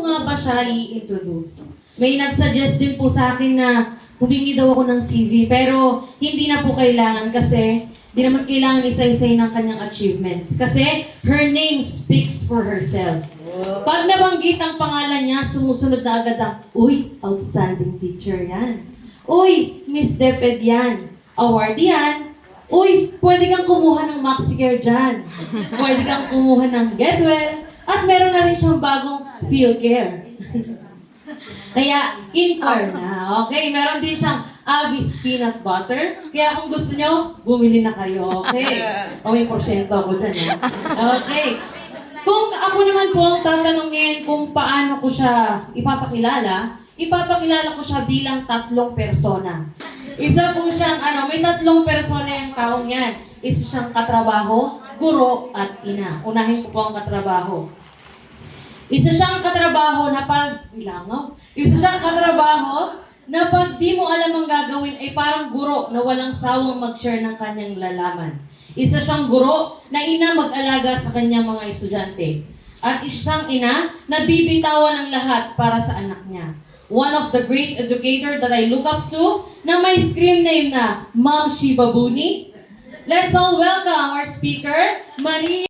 ko nga ba siya i-introduce? May nagsuggest din po sa akin na humingi daw ako ng CV, pero hindi na po kailangan kasi di naman kailangan isa-isay ng kanyang achievements. Kasi her name speaks for herself. Pag nabanggit ang pangalan niya, sumusunod na agad ang, uy, outstanding teacher yan. Uy, Miss DepEd yan. Award yan. Uy, pwede kang kumuha ng MaxiCare dyan. Pwede kang kumuha ng Getwell. At meron na rin siyang bagong PhilCare. Kaya, in-car na. Okay, meron din siyang Avis Peanut Butter. Kaya kung gusto nyo, bumili na kayo. Okay? O may porsyento ako dyan. Okay. Kung ako naman po ang tatanungin kung paano ko siya ipapakilala ko siya bilang 3 persona. Isa po siyang, may 3 persona yung taong yan. Isa siyang katrabaho, guro, at ina. Unahin ko po ang katrabaho. Isa siyang katrabaho na pag di mo alam ang gagawin ay parang guro na walang sawang mag-share ng kanyang lalaman. Isa siyang guro na ina mag-alaga sa kanyang mga estudyante. At isang ina na bibitawan ng lahat para sa anak niya. One of the great educator that I look up to na may screen name na Ma'am Shiba Buni. Let's all welcome our speaker, Maria.